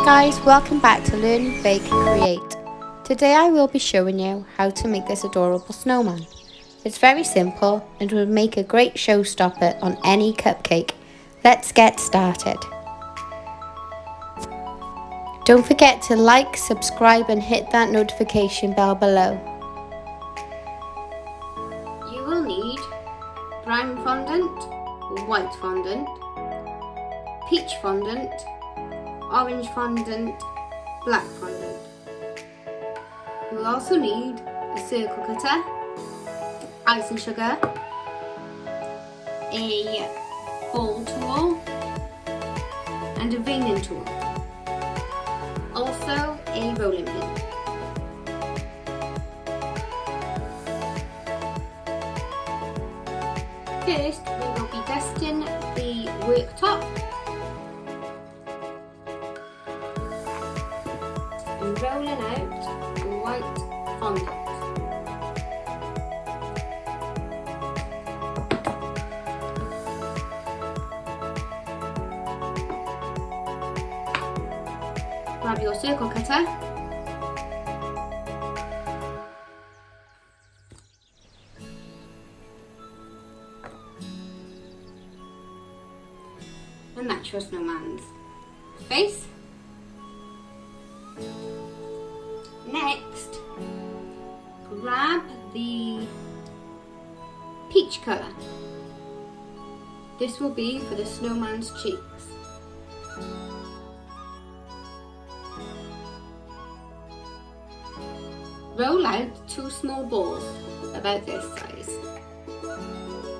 guys, welcome back to Learn, Bake, Create. Today I will be showing you how to make this adorable snowman. It's very simple and will make a great showstopper on any cupcake. Let's get started. Don't forget to like, subscribe and hit that notification bell below. You will need brown fondant, white fondant, peach fondant, orange fondant, black fondant. You will also need a circle cutter, icing sugar, a ball tool and a veining tool. Also a rolling pin. First we will be dusting the worktop and rolling out the white fondant. Grab your circle cutter and that's your snowman's face. Next, grab the peach colour. This will be for the snowman's cheeks. Roll out 2 small balls about this size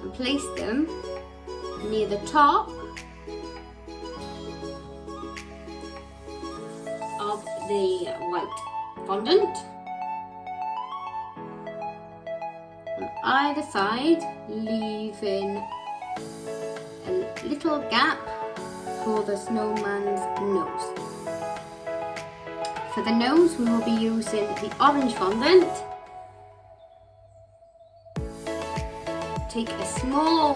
and place them near the top of the white fondant. On either side, leaving a little gap for the snowman's nose. For the nose, we will be using the orange fondant. Take a small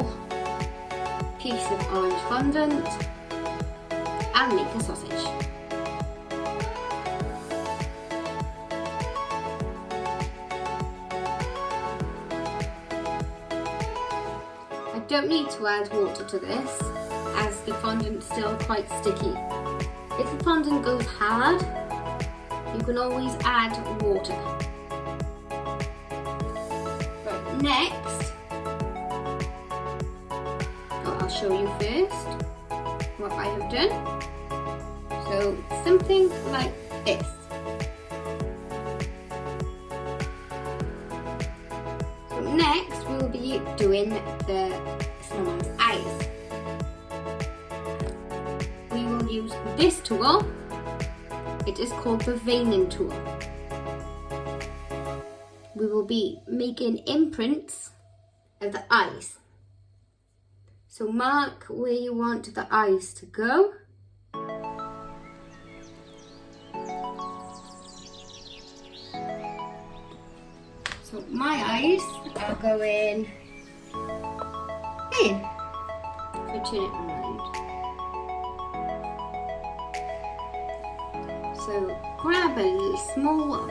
piece of orange fondant and make a sausage. I don't need to add water to this as the fondant is still quite sticky. If the fondant goes hard, you can always add water. Right, next, I'll show you first what I have done. So something like this. So next we will be doing the snowman's eyes. We will use this tool. It is called the veining tool. We will be making imprints of the eyes. So mark where you want the eyes to go. So my eyes are going in. So turn it around. So grab a small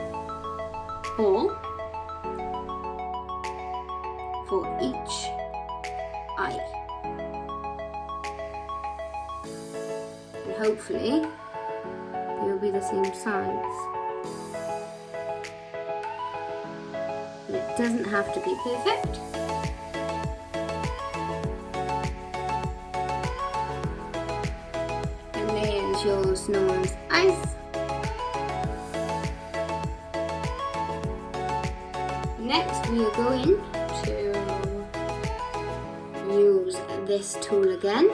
ball for each eye. And hopefully they will be the same size. But it doesn't have to be perfect. And there's your snowman's eyes. Next we are going to use this tool again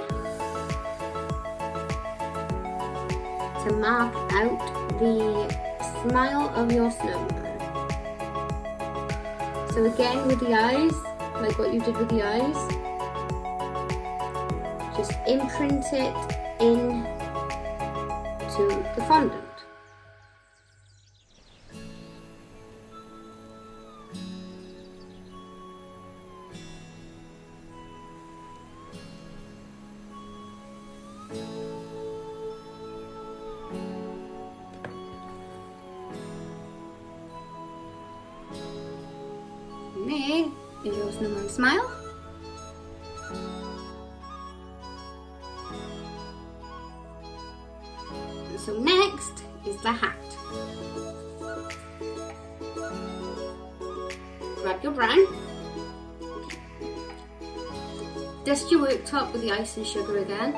to mark out the smile of your snowman. So again with the eyes, like what you did with the eyes, just imprint it in to the fondant. is your snowman smile. So next is the hat. Grab your brown. Dust your worktop with the ice and sugar again.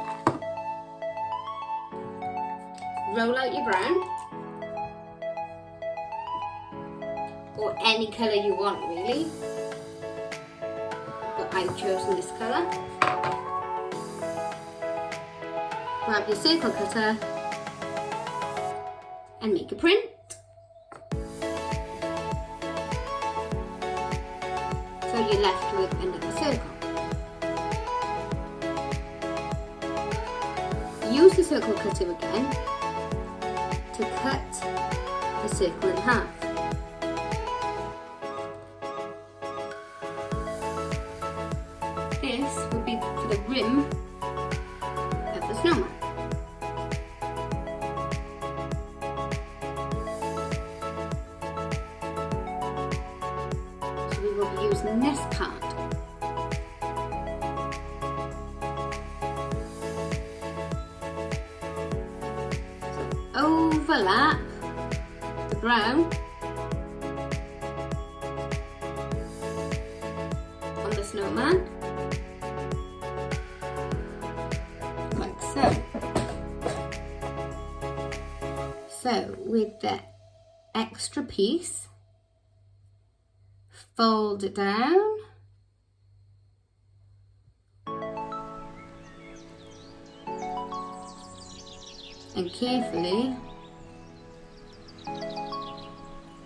Roll out your brown. Or any colour you want really. But I've chosen this colour. Grab your circle cutter and make a print. So you're left with another circle. Use the circle cutter again to cut the circle in half. This would be for the rim of the snowman. So we will be using this part. So overlap the brown on the snowman. So with the extra piece, fold it down and carefully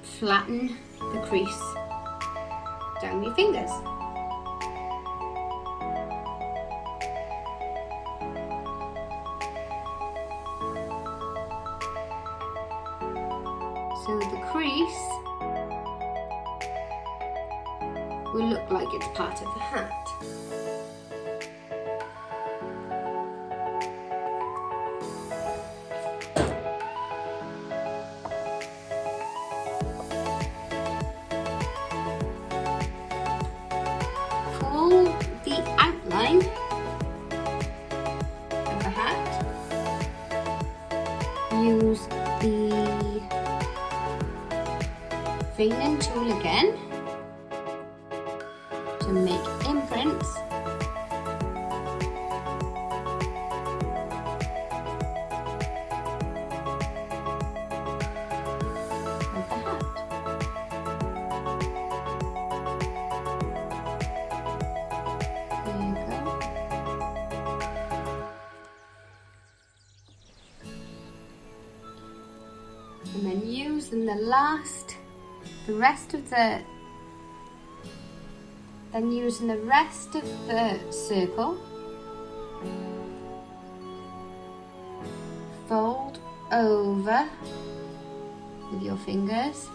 flatten the crease down your fingers. So the crease will look like it's part of the hat. For the outline of the hat, use the veining tool again to make imprints of the hat. There you go. And then using the rest of the circle, fold over with your fingers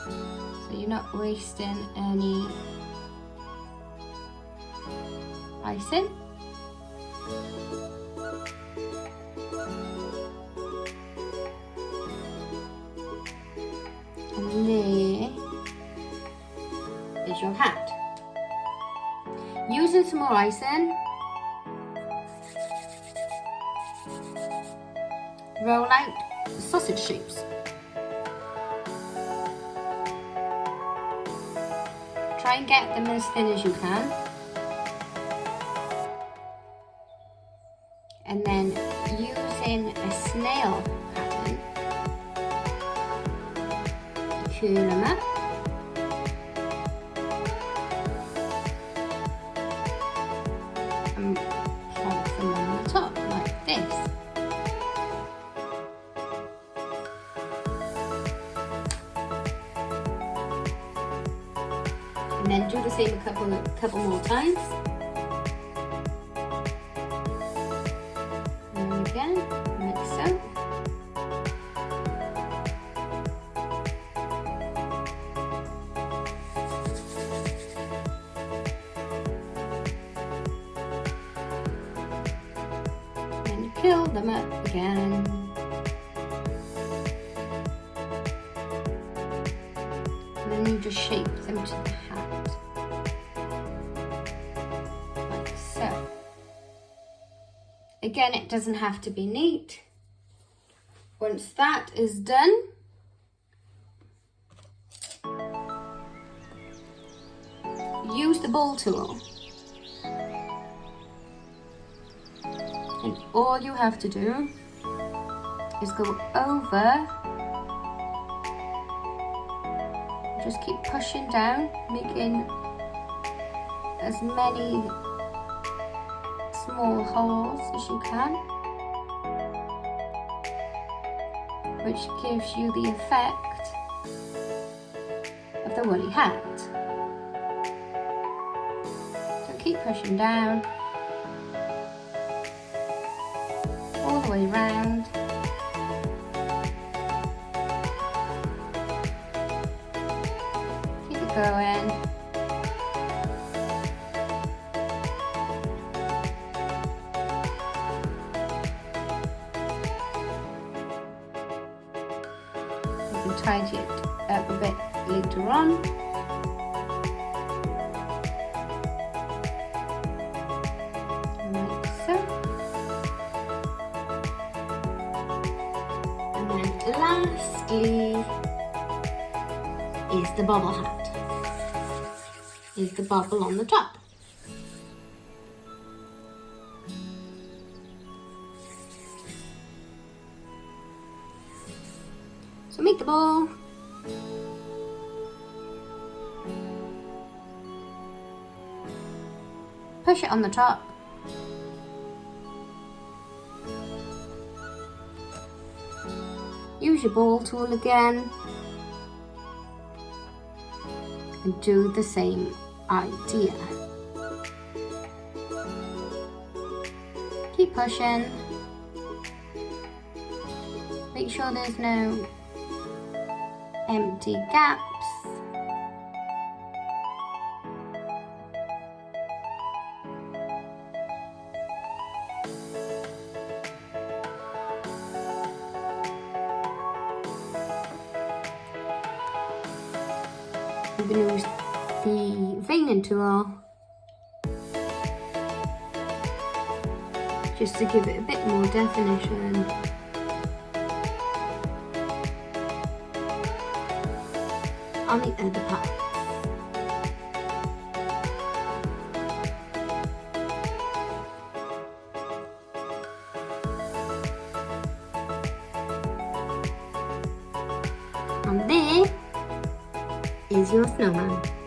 so you're not wasting any icing. And there is your hat. Using some more icing, roll out sausage shapes. Try and get them as thin as you can. And then using a snail pattern, curl them up. And plonk them on the top like this. And then do the same a couple more times. And again, like so. And curl them up again. And then you just shape them to the hat. Like so. Again, it doesn't have to be neat. Once that is done, use the ball tool. And all you have to do is go over, just keep pushing down, making as many small holes as you can, which gives you the effect of the woolly hat. So keep pushing down all the way around. Keep it going. You can tidy it up a bit later on. Like so. And then lastly is the bobble hat. Is the bobble on the top. So make the ball. Push it on the top. Use your ball tool again. And do the same idea. Keep pushing. Make sure there's no empty gaps. I'm going to use the veining tool just to give it a bit more definition. On the other part. And there is your snowman.